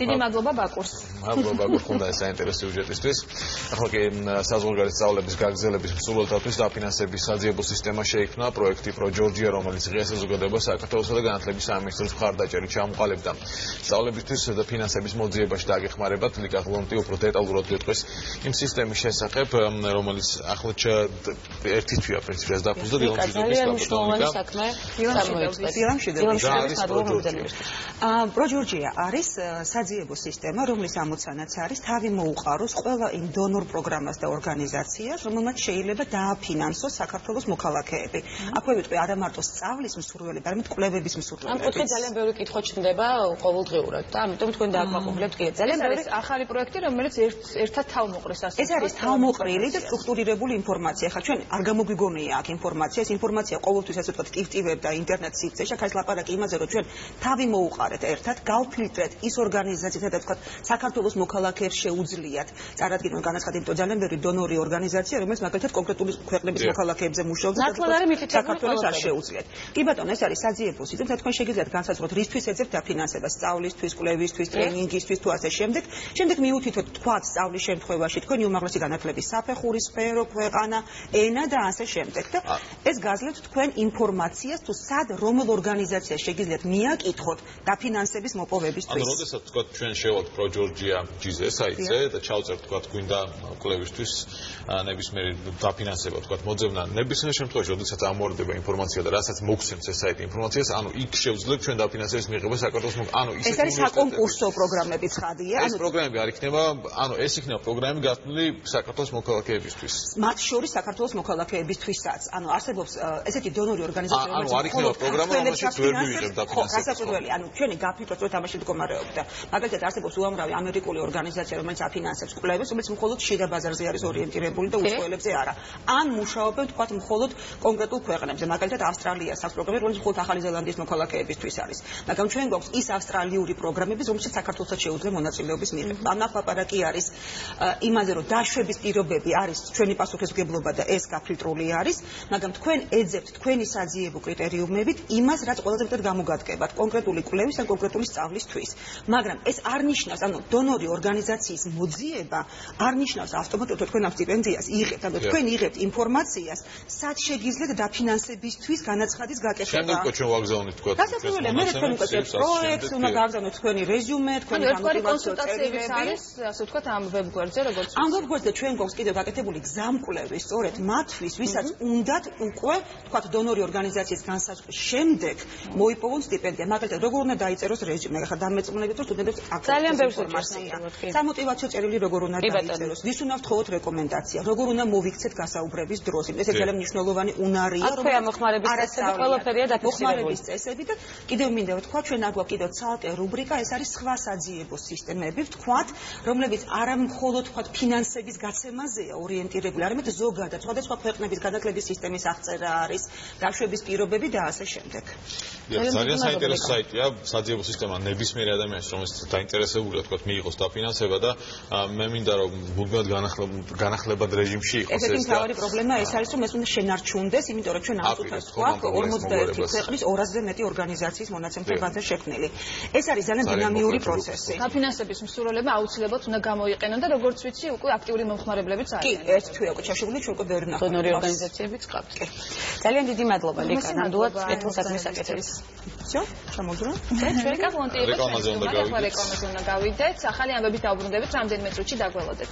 დიდი მადლობა ბაკურს. მადლობა ბაკურს ხონდა ეს საინტერესო სიუჟეტისთვის. ახლა კი საზღვარგარეთ სწავლების გაგრძელების მსურველთათვის დაფინანსების საძიებო სისტემა შეიქმნა პროექტი ProGeorgia, რომელიც ღია საზოგადოება საქართველოსა და განათლების სამინისტროს მხარდაჭერით ჩამოყალიბდა. სწავლებისთვის და ფინანსების მოძიებაში დაგეხმარებათ ლიკა ღლონტი უფრო დეტალურად გვეტყვის იმ სისტემის შესახებ, რომელიც ახლა ერთი თვეა პრინციპს დაფუძნდა ProGeorgia არის საძიებო სისტემა, რომლის ამოცანაც არის თავი მოუყაროს ყველა იმ დონორ პროგრამას და ორგანიზაციას, რომელმაც შეიძლება დააფინანსოს საქართველოს მოქალაქეები. აქვე ვიტყვი არა მარტო სწავლის მსურველები, არამედ კვლევების მსურველები. ამ კუთხით ძალიან ბევრი კითხვა ჩნდება ყოველდღიურად და ამიტომ თქვენ დააკმაყოფილებთ კი ძალიან ბევრი ახალი პროექტი, რომელიც ერთად თავმოყრის ასე. ეს არის თავმოყრილი და სტრუქტურირებული ინფორმაცია. ხა ჩვენ არ გამოგვიგონია აქ ინფორმაცია, ეს ინფორმაცია ყოველთვის ასე ვთქვათ ტივტივებდა ინტერნეტ სივრცეში. აქ არის ლაპარაკი იმაზე, რომ ჩვენ თავი მოუყარეთ ერთად, გავფილტრეთ ის ორგანიზაციათა და ვთქვათ საქართველოს მოქალაქეებს შეუძლიათ წარადგინონ განაცხადი, იმიტომ ძალიან ბევრი დონორი ორგანიზაცია, რომელიც მაგალითად კონკრეტული ქვეყნების მოქალაქეებზე მუშაობს და საქართველოს არ შეუძლიათ. კი ბატონო, ეს არის საძიებო სისტემა, თქვენ შეგიძლიათ განსაზღვროთ რისთვის ეძებთ დაფინანსებას, სწავლისთვის, კვლევისთვის, ტრეინინგისთვის თუ ასე შემდეგ. შემდეგ მიუთითოთ თქვათ სწავლის შემთხვევაში თქვენ უმაღლესი განათლების საფეხური, სფერო, ქვეყანა, ენა და ასე შემდეგ. და ეს გაძლევთ თქვენ ინფორმაციას თუ სად რომელ ორგანიზაციას შეგიძლიათ მიაკითხოთ დაფინანსების მოპოვებისთვის. ანუ როდესაც თქვათ ჩვენ შევალთ ProGeorgia GZ საიტზე და ჩავწერთ თქვათ გვინდა კვლევისთვის ნებისმიერი დაფინანსება თქვათ მოძებნა ნებისმიერ შემთხვევაში როდესაც ამორდება ინფორმაცია და რასაც მოგცემს ეს საიტი ინფორმაციას ანუ იქ შევძლებთ ჩვენ დაფინანსების მიღება საქართველოს ანუ ეს არის საკონკურსო პროგრამები ცხადია ეს პროგრამები არ იქნება ანუ ეს იქნება პროგრამები გათვლილი საქართველოს მოქალაქეებისთვის მათ შორის საქართველოს მოქალაქეებისთვისაც ანუ არსებობს ესეთი დონორი ორგანიზაციები ანუ არ იქნება პროგრამა რომელშიც ვერ მივიღებთ დაფინანსებას ანუ ჩვენი გაფიქროთ რომ თამაში მდგომარეობდა მაგალითად არსებობს უამრავი ამერიკული ორგანიზაცია რომელიც აფინანსებს კვლევებს რომელიც მხოლოდ შიდა ბაზარზე არის ორიენტირებული და უცხოელებზე არა ან მუშაობენ თქვათ მხოლოდ კონკრეტულ ქვეყნებზე მაგალითად ავსტრალიას აქვს პროგრამები რომელიც მხოლოდ ახალი ზელანდიის მოქალაქეებისთვის არის მაგრამ ჩვენ გვაქვს ის ავსტრალიური პროგრამები რომელშიც საქართველოსაც შეუძლია მონაწილეობის მიღება ამ ლაპარაკი არის იმაზე რომ დაშვების პირობები არის ჩვენი პასუხისმგებლობა და ეს გაფილტრული არის მაგრამ თქვენ ეძებთ თქვენი საძიებო კრიტერიუმებით იმას რაც ყველაზე მეტად გამოგადგებათ კონკრეტული კვლევის ან კონკრეტული სწავლისთვის მაგრამ ეს არ ნიშნავს ანუ დონორი ორგანიზაციის მოძიება არ ნიშნავს ავტომატურად თქვენ ამ სტიპენდიას იღებთ ანუ თქვენ იღებთ ინფორმაციას სად შეგიძლიათ დაფინანსებისთვის განაცხადის გაკეთება შემდეგ ჩვენ ვაგზავნით თქვა დასაწყისად მე თქვენ უკვე პროექტს უნდა გავგზავნოთ თქვენი რეზიუმე თქვენი კონსულტაციების არის ასე ვთქვათ ამ ვებგვერდზე როგორც ამ ვებგვერდზე ჩვენ გვაქვს კიდევ გაკეთებული გზამკვლევი სწორედ მათთვის ვისაც უნდათ უკვე თქვათ დონორი ორგანიზაციის განსაზღვრის შემდეგ მოიპოვონ სტიპენდია მაგალითად როგორ უნდა დაიწეროს რეზიუმე ახლა დამეწმუნებით რომ სტუდენტებს ძალიან ბევრი ინფორმაცია სამოტივაციო წერილი როგორ უნდა დაიწეროს ვის უნდა ვთხოვოთ რეკომენდაცია როგორ უნდა მოვიქცეთ გასაუბრების დროს ეს ძალიან მნიშვნელოვანი უნარია რომ მოხმარების წესები ყველაფერია დაფიქსირებული წესები და კიდევ მინდა ვთქვა ჩვენ არ გვაქვს კიდევ ცალკე რუბრიკა ეს არის სხვა საძიებო სისტემები ვთქვათ რომლებიც არა მხოლოდ ვთქვათ ფინანსების გაცემაზეა ორიენტირებული არამედ ზოგადად სხვადასხვა ქვეყნების განათლების სისტემის აღწერა არის დაშვების პირობები და ასე შემდეგ ძალიან საინტერესო საიტია საძიებო სისტემა ნებისმიერ ადამიანს რომელიც დაინტერესებულია თქვათ მიიღოს დაფინანსება და მე მინდა რომ მუდმივად განახლებად რეჟიმში იყოს ეს მთავარი პრობლემა ეს არის რომ ეს უნდა შენარჩუნდეს იმიტომ რომ ჩვენ ამსუქებს ვთქვათ 41 ქვეყნის 200-ზე მეტი ორგანიზაციის მონაცემთა ბაზა შექმნილი ეს არის ძალიან დინამიური პროცესი დაფინანსების მსურველები აუცილებლად უნდა გამოიყენონ და როგორც ვიცი უკვე აქტიური მომხმარებლებიც არიან კი ერთ თვე უკვე ჩაშებული ჩვენ უკვე ბევრი ნახავთ დონორი ორგანიზაციებიც ყავთ ძალიან დიდი მადლობა ლიკა ნამდვილად კეთილსადმის საკეთების всё ჩამოძრა ჩვენ კაფონტი იყო რეკლამაზე უნდა გავიდეთ ახალი ამბებით დაუბრუნდებით რამდენიმე წუთში დაგველოდეთ